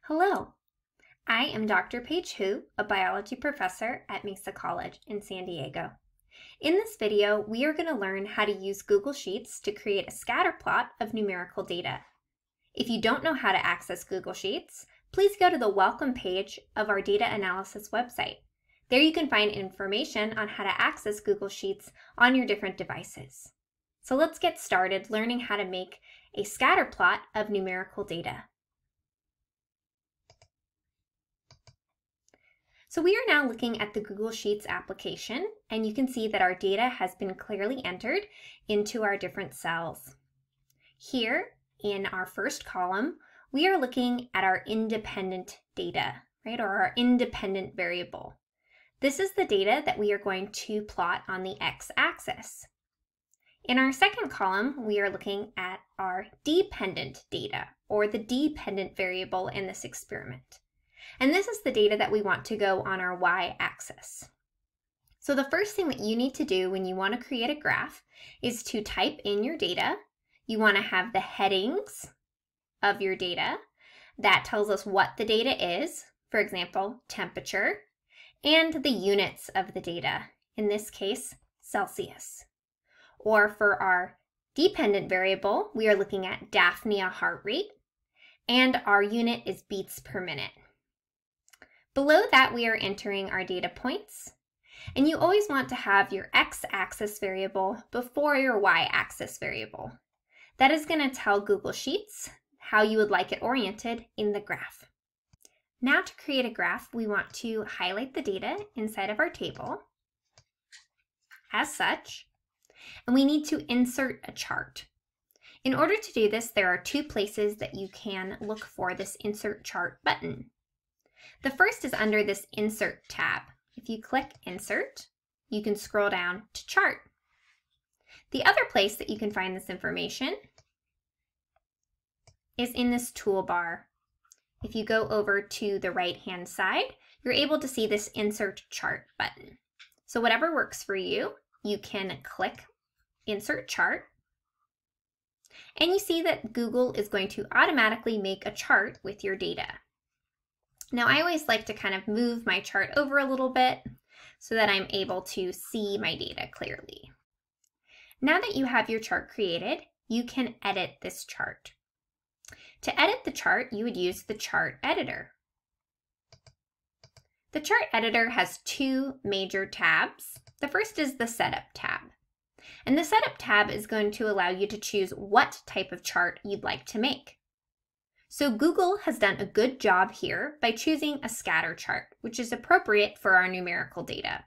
Hello, I am Dr. Paige Hu, a biology professor at Mesa College in San Diego. In this video, we are going to learn how to use Google Sheets to create a scatterplot of numerical data. If you don't know how to access Google Sheets, please go to the welcome page of our data analysis website. There you can find information on how to access Google Sheets on your different devices. So let's get started learning how to make a scatterplot of numerical data. So we are now looking at the Google Sheets application, and you can see that our data has been clearly entered into our different cells. Here in our first column, we are looking at our independent data, right, or our independent variable. This is the data that we are going to plot on the x-axis. In our second column, we are looking at our dependent data, or the dependent variable in this experiment. And this is the data that we want to go on our y-axis. So the first thing that you need to do when you want to create a graph is to type in your data. You want to have the headings of your data. That tells us what the data is, for example, temperature, and the units of the data, in this case, Celsius. Or for our dependent variable, we are looking at Daphnia heart rate, and our unit is beats per minute. Below that, we are entering our data points, and you always want to have your x-axis variable before your y-axis variable. That is going to tell Google Sheets how you would like it oriented in the graph. Now to create a graph, we want to highlight the data inside of our table, as such, and we need to insert a chart. In order to do this, there are two places that you can look for this Insert Chart button. The first is under this Insert tab. If you click Insert, you can scroll down to Chart. The other place that you can find this information is in this toolbar. If you go over to the right-hand side, you're able to see this Insert Chart button. So whatever works for you, you can click Insert Chart, and you see that Google is going to automatically make a chart with your data. Now, I always like to kind of move my chart over a little bit so that I'm able to see my data clearly. Now that you have your chart created, you can edit this chart. To edit the chart, you would use the chart editor. The chart editor has two major tabs. The first is the Setup tab. And the Setup tab is going to allow you to choose what type of chart you'd like to make. So Google has done a good job here by choosing a scatter chart, which is appropriate for our numerical data.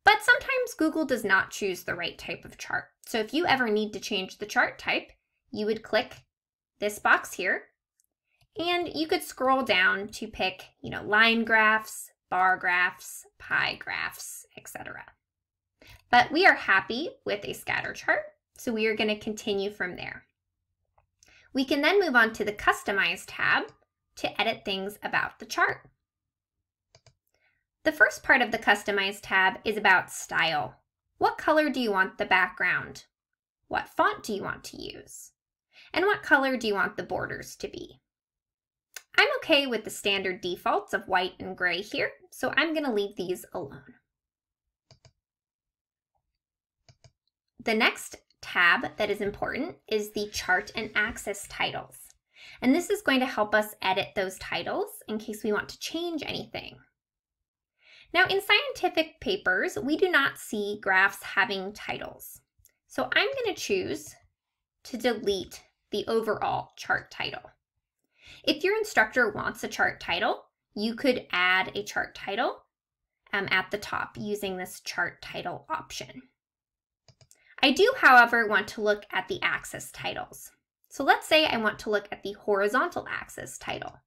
But sometimes Google does not choose the right type of chart. So if you ever need to change the chart type, you would click this box here, and you could scroll down to pick, line graphs, bar graphs, pie graphs, etc. But we are happy with a scatter chart, so we are going to continue from there. We can then move on to the Customize tab to edit things about the chart. The first part of the Customize tab is about style. What color do you want the background? What font do you want to use? And what color do you want the borders to be? I'm okay with the standard defaults of white and gray here, so I'm going to leave these alone. The next tab that is important is the Chart and Axis titles. And this is going to help us edit those titles in case we want to change anything. Now, in scientific papers, we do not see graphs having titles. So I'm going to choose to delete the overall chart title. If your instructor wants a chart title, you could add a chart title at the top using this chart title option. I do, however, want to look at the axis titles. So let's say I want to look at the horizontal axis title.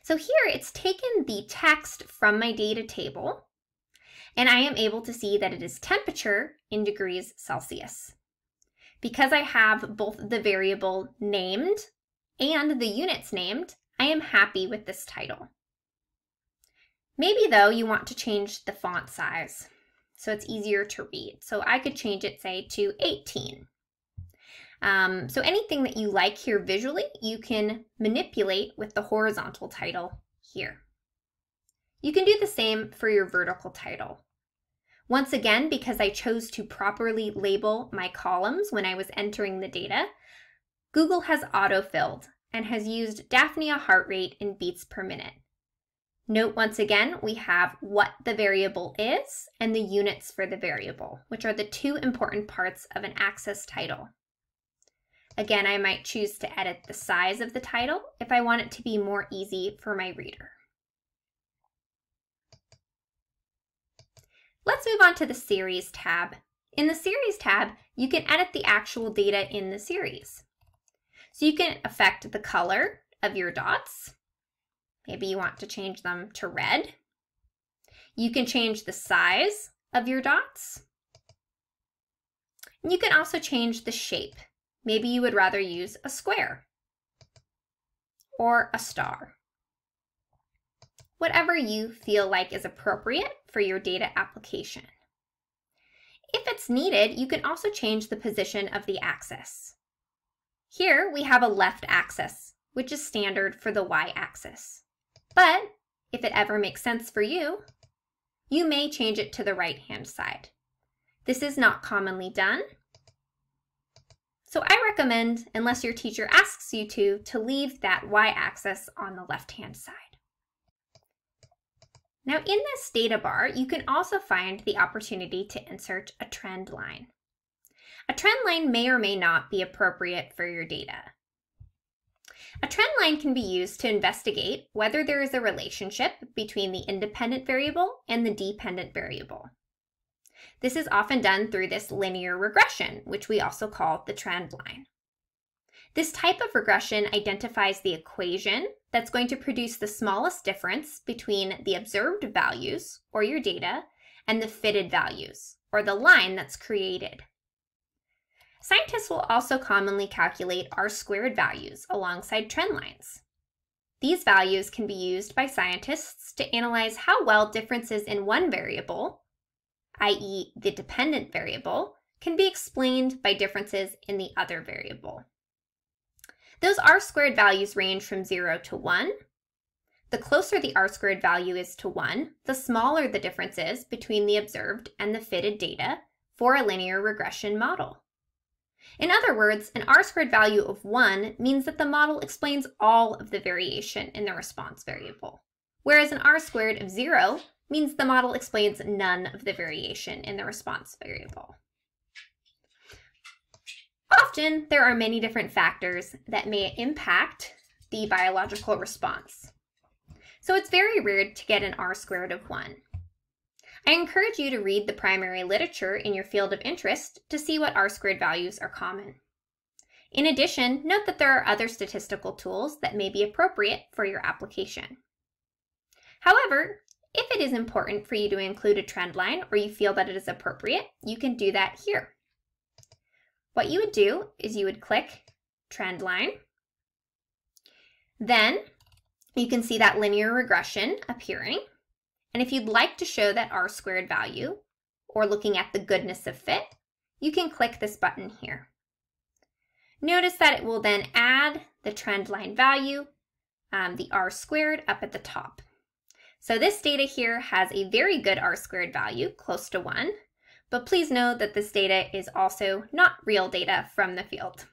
So here it's taken the text from my data table, and I am able to see that it is temperature in degrees Celsius. Because I have both the variable named and the units named, I am happy with this title. Maybe though you want to change the font size so it's easier to read. So I could change it, say, to 18. So anything that you like here visually, you can manipulate with the horizontal title here. You can do the same for your vertical title. Once again, because I chose to properly label my columns when I was entering the data, Google has autofilled and has used Daphnia heart rate in beats per minute. Note once again, we have what the variable is and the units for the variable, which are the two important parts of an access title. Again, I might choose to edit the size of the title if I want it to be more easy for my reader. Let's move on to the Series tab. In the Series tab, you can edit the actual data in the series. So you can affect the color of your dots. Maybe you want to change them to red. You can change the size of your dots. And you can also change the shape. Maybe you would rather use a square or a star. Whatever you feel like is appropriate for your data application. If it's needed, you can also change the position of the axis. Here we have a left axis, which is standard for the y-axis. But if it ever makes sense for you, you may change it to the right-hand side. This is not commonly done, so I recommend, unless your teacher asks you to leave that y-axis on the left-hand side. Now in this data bar, you can also find the opportunity to insert a trend line. A trend line may or may not be appropriate for your data. A trend line can be used to investigate whether there is a relationship between the independent variable and the dependent variable. This is often done through this linear regression, which we also call the trend line. This type of regression identifies the equation that's going to produce the smallest difference between the observed values, or your data, and the fitted values, or the line that's created. Scientists will also commonly calculate R-squared values alongside trend lines. These values can be used by scientists to analyze how well differences in one variable, i.e. the dependent variable, can be explained by differences in the other variable. Those R-squared values range from 0 to 1. The closer the R-squared value is to 1, the smaller the difference is between the observed and the fitted data for a linear regression model. In other words, an R-squared value of 1 means that the model explains all of the variation in the response variable, whereas an R-squared of 0 means the model explains none of the variation in the response variable. Often, there are many different factors that may impact the biological response. So it's very rare to get an R-squared of 1. I encourage you to read the primary literature in your field of interest to see what R-squared values are common. In addition, note that there are other statistical tools that may be appropriate for your application. However, if it is important for you to include a trend line or you feel that it is appropriate, you can do that here. What you would do is you would click trend line. Then you can see that linear regression appearing. And if you'd like to show that R-squared value, or looking at the goodness of fit, you can click this button here. Notice that it will then add the trend line value, the R-squared, up at the top. So this data here has a very good R-squared value, close to 1, but please know that this data is also not real data from the field.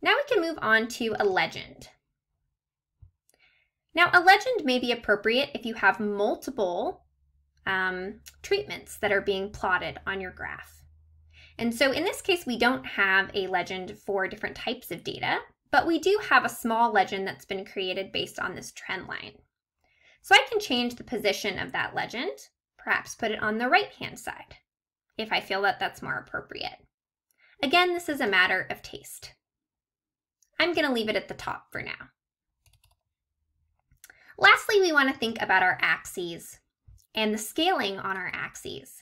Now we can move on to a legend. Now a legend may be appropriate if you have multiple treatments that are being plotted on your graph. And so in this case, we don't have a legend for different types of data, but we do have a small legend that's been created based on this trend line. So I can change the position of that legend, perhaps put it on the right-hand side, if I feel that that's more appropriate. Again, this is a matter of taste. I'm going to leave it at the top for now. Lastly, we want to think about our axes and the scaling on our axes.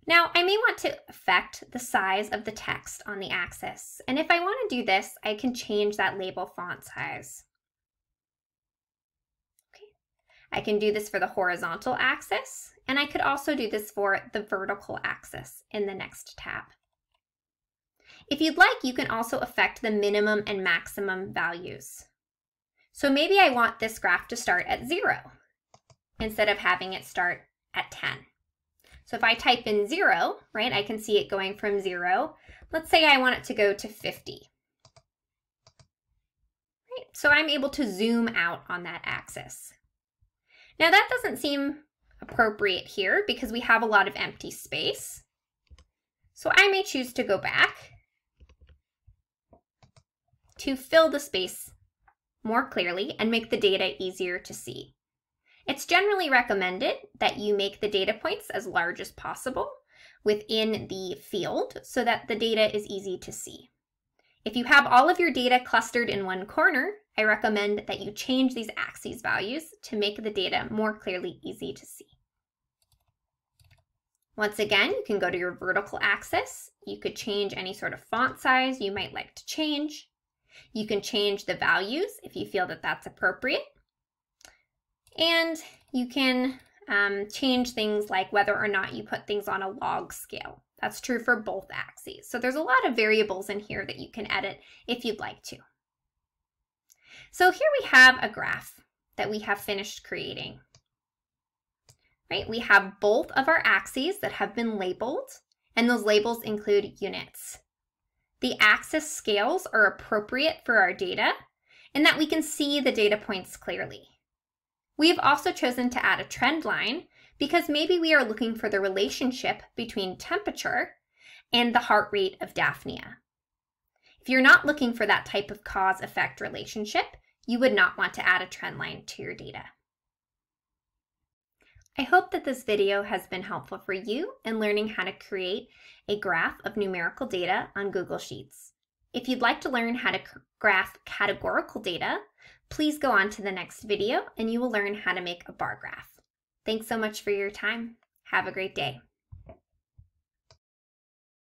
Now, I may want to affect the size of the text on the axis, and if I want to do this, I can change that label font size. Okay. I can do this for the horizontal axis, and I could also do this for the vertical axis in the next tab. If you'd like, you can also affect the minimum and maximum values. So maybe I want this graph to start at 0 instead of having it start at 10. So if I type in 0, right, I can see it going from 0. Let's say I want it to go to 50. Right, so I'm able to zoom out on that axis. Now that doesn't seem appropriate here because we have a lot of empty space. So I may choose to go back to fill the space more clearly and make the data easier to see. It's generally recommended that you make the data points as large as possible within the field so that the data is easy to see. If you have all of your data clustered in one corner, I recommend that you change these axes values to make the data more clearly easy to see. Once again, you can go to your vertical axis. You could change any sort of font size you might like to change. You can change the values if you feel that that's appropriate. And you can change things like whether or not you put things on a log scale. That's true for both axes. So there's a lot of variables in here that you can edit if you'd like to. So here we have a graph that we have finished creating. Right? We have both of our axes that have been labeled, and those labels include units. The axis scales are appropriate for our data, and that we can see the data points clearly. We have also chosen to add a trend line because maybe we are looking for the relationship between temperature and the heart rate of Daphnia. If you're not looking for that type of cause-effect relationship, you would not want to add a trend line to your data. I hope that this video has been helpful for you in learning how to create a graph of numerical data on Google Sheets. If you'd like to learn how to graph categorical data, please go on to the next video and you will learn how to make a bar graph. Thanks so much for your time. Have a great day.